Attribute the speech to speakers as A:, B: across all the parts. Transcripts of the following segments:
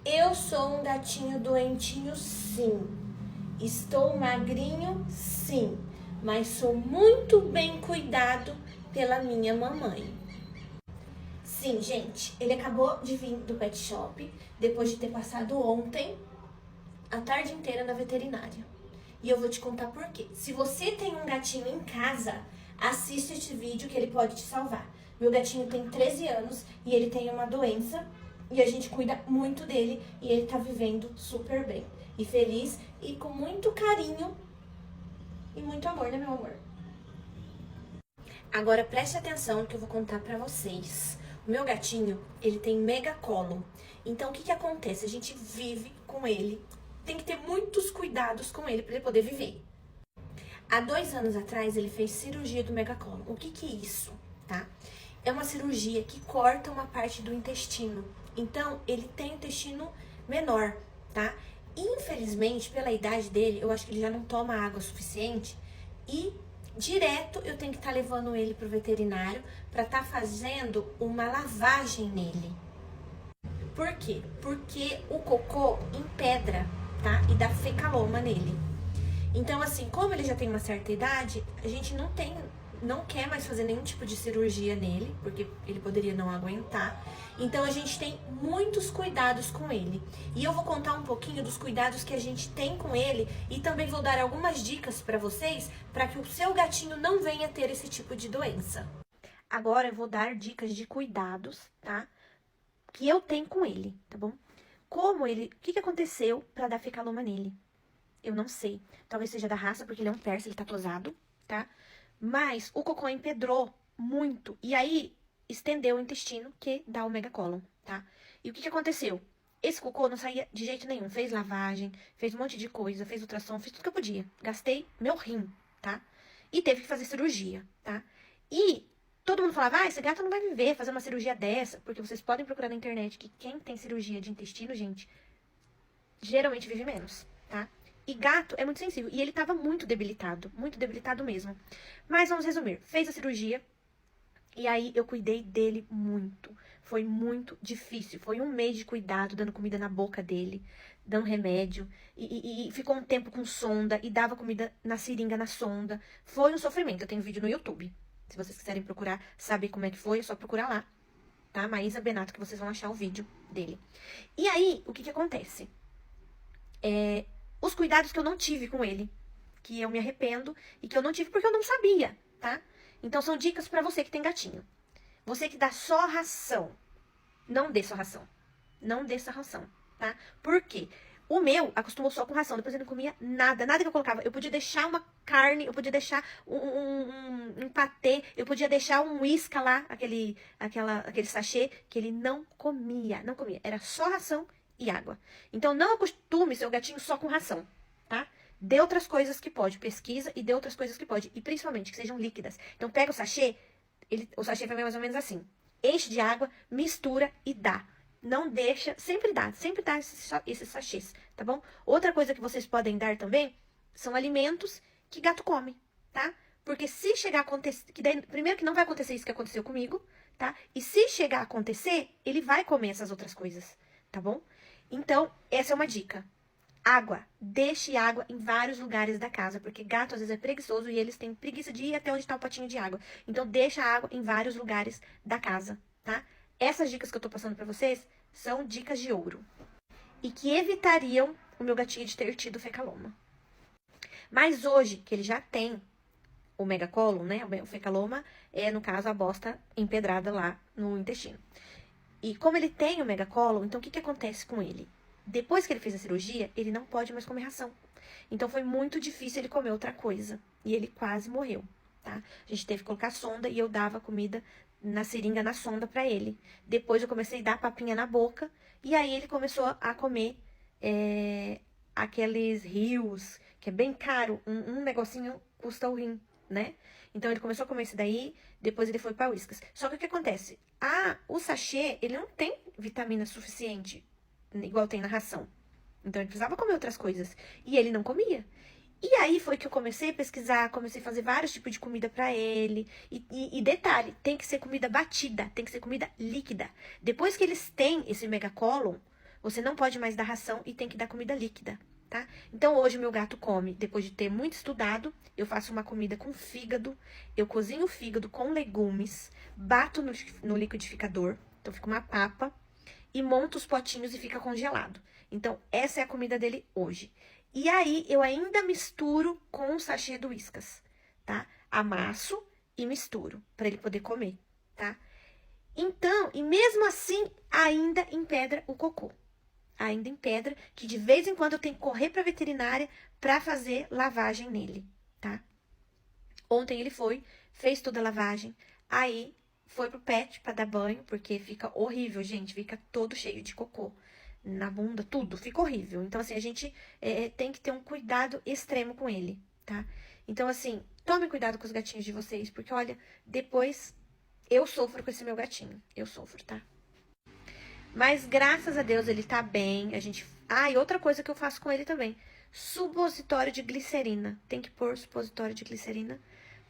A: Eu sou um gatinho doentinho, sim. Estou magrinho, sim. Mas sou muito bem cuidado pela minha mamãe. Sim, gente, ele acabou de vir do pet shop, depois de ter passado ontem a tarde inteira na veterinária. E eu vou te contar por quê. Se você tem um gatinho em casa, assista este vídeo que ele pode te salvar. Meu gatinho tem 13 anos e ele tem uma doença e a gente cuida muito dele e ele tá vivendo super bem e feliz e com muito carinho e muito amor, né, meu amor? Agora preste atenção no que eu vou contar pra vocês. O meu gatinho, ele tem megacolon. Então o que acontece? A gente vive com ele. Tem que ter muitos cuidados com ele para ele poder viver. Há 2 anos atrás, ele fez cirurgia do megacolon. O que é isso, tá? É uma cirurgia que corta uma parte do intestino. Então, ele tem o intestino menor, tá? Infelizmente, pela idade dele, eu acho que ele já não toma água suficiente e direto eu tenho que estar levando ele pro veterinário para estar fazendo uma lavagem nele. Por quê? Porque o cocô empedra, tá? E dá fecaloma nele. Então, assim, como ele já tem uma certa idade, a gente não quer mais fazer nenhum tipo de cirurgia nele, porque ele poderia não aguentar. Então, a gente tem muitos cuidados com ele. E eu vou contar um pouquinho dos cuidados que a gente tem com ele e também vou dar algumas dicas pra vocês para que o seu gatinho não venha ter esse tipo de doença. Agora, eu vou dar dicas de cuidados, tá? Que eu tenho com ele, tá bom? Como ele... O que aconteceu pra dar fecaloma nele? Eu não sei. Talvez seja da raça, porque ele é um persa, ele tá tosado, tá? Mas o cocô empedrou muito. E aí, estendeu o intestino, que dá o megacolon, tá? E o que aconteceu? Esse cocô não saía de jeito nenhum. Fez lavagem, fez um monte de coisa, fez ultrassom, fiz tudo que eu podia. Gastei meu rim, tá? E teve que fazer cirurgia, tá? E todo mundo falava, esse gato não vai viver fazendo uma cirurgia dessa. Porque vocês podem procurar na internet que quem tem cirurgia de intestino, gente, geralmente vive menos, tá? E gato é muito sensível. E ele tava muito debilitado mesmo. Mas vamos resumir. Fez a cirurgia. E aí eu cuidei dele muito. Foi muito difícil. Foi 1 mês de cuidado, dando comida na boca dele, dando remédio. E ficou um tempo com sonda. E dava comida na seringa, na sonda. Foi um sofrimento. Eu tenho vídeo no YouTube. Se vocês quiserem procurar, saber como é que foi, é só procurar lá. Tá? Maísa Benato, que vocês vão achar o vídeo dele. E aí, o que acontece? Os cuidados que eu não tive com ele, que eu me arrependo e que eu não tive porque eu não sabia, tá? Então são dicas pra você que tem gatinho. Você que dá só ração, não dê só ração. Não dê só ração, tá? Por quê? O meu acostumou só com ração, depois ele não comia nada, nada que eu colocava. Eu podia deixar uma carne, eu podia deixar um patê, eu podia deixar um whisky lá, aquele sachê, que ele não comia, não comia. Era só ração e água. Então, não acostume seu gatinho só com ração, tá? Dê outras coisas que pode, pesquisa e dê outras coisas que pode. E principalmente que sejam líquidas. Então, pega o sachê, o sachê vai mais ou menos assim. Enche de água, mistura e dá. Não deixa, sempre dá esses sachês, tá bom? Outra coisa que vocês podem dar também são alimentos que gato come, tá? Porque se chegar a acontecer, primeiro que não vai acontecer isso que aconteceu comigo, tá? E se chegar a acontecer, ele vai comer essas outras coisas, tá bom? Então, essa é uma dica. Água. Deixe água em vários lugares da casa, porque gato às vezes é preguiçoso e eles têm preguiça de ir até onde está o potinho de água. Então, deixa a água em vários lugares da casa, tá? Essas dicas que eu tô passando pra vocês são dicas de ouro. E que evitariam o meu gatinho de ter tido fecaloma. Mas hoje, que ele já tem o megacolon, né? O fecaloma é, no caso, a bosta empedrada lá no intestino. E como ele tem o megacolon, então o que acontece com ele? Depois que ele fez a cirurgia, ele não pode mais comer ração. Então foi muito difícil ele comer outra coisa. E ele quase morreu, tá? A gente teve que colocar sonda e eu dava comida na seringa, na sonda pra ele. Depois eu comecei a dar papinha na boca. E aí ele começou a comer aqueles rios, que é bem caro. Um negocinho custa o rim, né? Então ele começou a comer isso daí, depois ele foi para Whiskas. Só que o que acontece? O sachê, ele não tem vitamina suficiente, igual tem na ração. Então ele precisava comer outras coisas. E ele não comia. E aí foi que eu comecei a pesquisar, comecei a fazer vários tipos de comida para ele. E detalhe, tem que ser comida batida, tem que ser comida líquida. Depois que eles têm esse megacolon, Você não pode mais dar ração e tem que dar comida líquida, tá? Então, hoje o meu gato come, depois de ter muito estudado, eu faço uma comida com fígado, eu cozinho o fígado com legumes, bato no liquidificador, então fica uma papa, e monto os potinhos e fica congelado. Então, essa é a comida dele hoje. E aí, eu ainda misturo com o sachê do Whiskas, tá? Amasso e misturo, para ele poder comer, tá? Então, e mesmo assim, ainda empedra o cocô. Ainda empedra, que de vez em quando eu tenho que correr pra veterinária pra fazer lavagem nele, tá? Ontem ele foi, fez toda a lavagem, aí foi pro pet pra dar banho, porque fica horrível, gente, fica todo cheio de cocô na bunda, tudo, fica horrível. Então, assim, a gente tem que ter um cuidado extremo com ele, tá? Então, assim, tome cuidado com os gatinhos de vocês, porque, olha, depois eu sofro com esse meu gatinho, eu sofro, tá? Mas, graças a Deus, ele tá bem, a gente... Ah, e outra coisa que eu faço com ele também, supositório de glicerina. Tem que pôr supositório de glicerina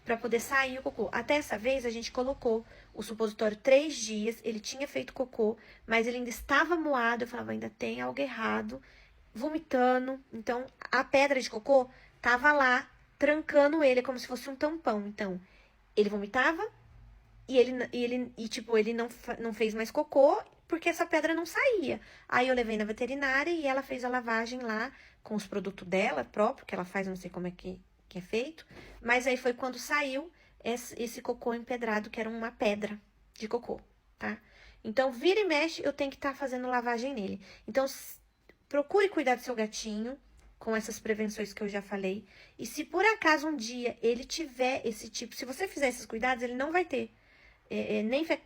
A: pra poder sair o cocô. Até essa vez, a gente colocou o supositório 3 dias, ele tinha feito cocô, mas ele ainda estava moado, eu falava, ainda tem algo errado, vomitando. Então, a pedra de cocô tava lá, trancando ele, como se fosse um tampão. Então, ele vomitava e ele não fez mais cocô, porque essa pedra não saía. Aí eu levei na veterinária e ela fez a lavagem lá com os produtos dela próprio, que ela faz, não sei como é que é feito. Mas aí foi quando saiu esse cocô empedrado, que era uma pedra de cocô, tá? Então, vira e mexe, eu tenho que estar fazendo lavagem nele. Então, procure cuidar do seu gatinho com essas prevenções que eu já falei. E se por acaso um dia ele tiver esse tipo, se você fizer esses cuidados, ele não vai ter.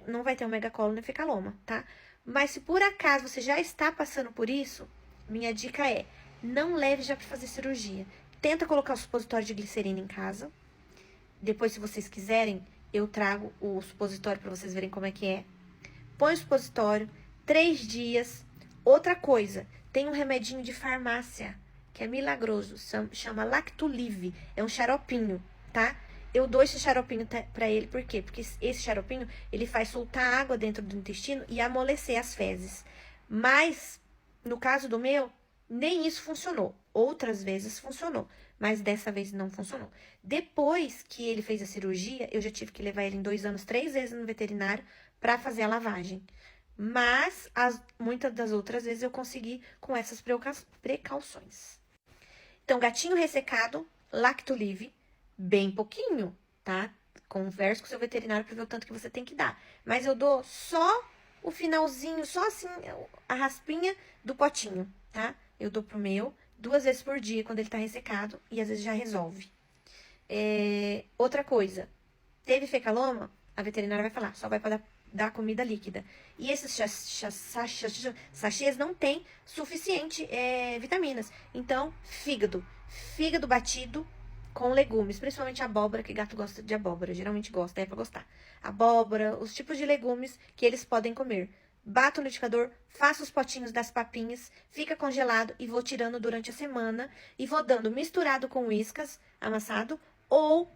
A: Não vai ter o megacolo nem fecaloma, tá? Mas se por acaso você já está passando por isso, minha dica é, não leve já para fazer cirurgia. Tenta colocar o supositório de glicerina em casa. Depois, se vocês quiserem, eu trago o supositório para vocês verem como é que é. Põe o supositório, 3 dias. Outra coisa, tem um remedinho de farmácia, que é milagroso, chama Lactulive, é um xaropinho, tá? Eu dou esse xaropinho pra ele, por quê? Porque esse xaropinho, ele faz soltar água dentro do intestino e amolecer as fezes. Mas, no caso do meu, nem isso funcionou. Outras vezes funcionou, mas dessa vez não funcionou. Depois que ele fez a cirurgia, eu já tive que levar ele em 2 anos, 3 vezes no veterinário pra fazer a lavagem. Mas, muitas das outras vezes eu consegui com essas precauções. Então, gatinho ressecado, Lactulive, bem pouquinho, tá? Converse com o seu veterinário para ver o tanto que você tem que dar. Mas eu dou só o finalzinho, só assim, a raspinha do potinho, tá? Eu dou pro meu 2 vezes por dia quando ele tá ressecado e às vezes já resolve. Outra coisa, teve fecaloma, a veterinária vai falar, só vai para dar comida líquida. E esses sachês não tem suficiente vitaminas. Então, fígado batido com legumes, principalmente abóbora, que gato gosta de abóbora, geralmente gosta, é pra gostar. Abóbora, os tipos de legumes que eles podem comer. Bato no liquidificador, faço os potinhos das papinhas, fica congelado e vou tirando durante a semana e vou dando misturado com Whiskas amassado ou,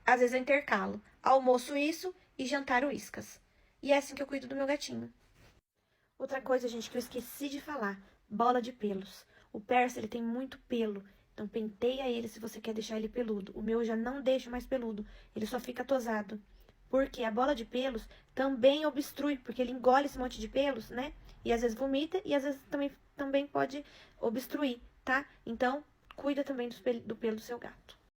A: às vezes, eu intercalo. Almoço isso e jantar o Whiskas. E é assim que eu cuido do meu gatinho. Outra coisa, gente, que eu esqueci de falar, bola de pelos. O Persa, ele tem muito pelo. Então, penteia ele se você quer deixar ele peludo. O meu eu já não deixo mais peludo. Ele só fica tosado. Porque a bola de pelos também obstrui. Porque ele engole esse monte de pelos, né? E às vezes vomita e às vezes também pode obstruir, tá? Então, cuida também do pelo do seu gato.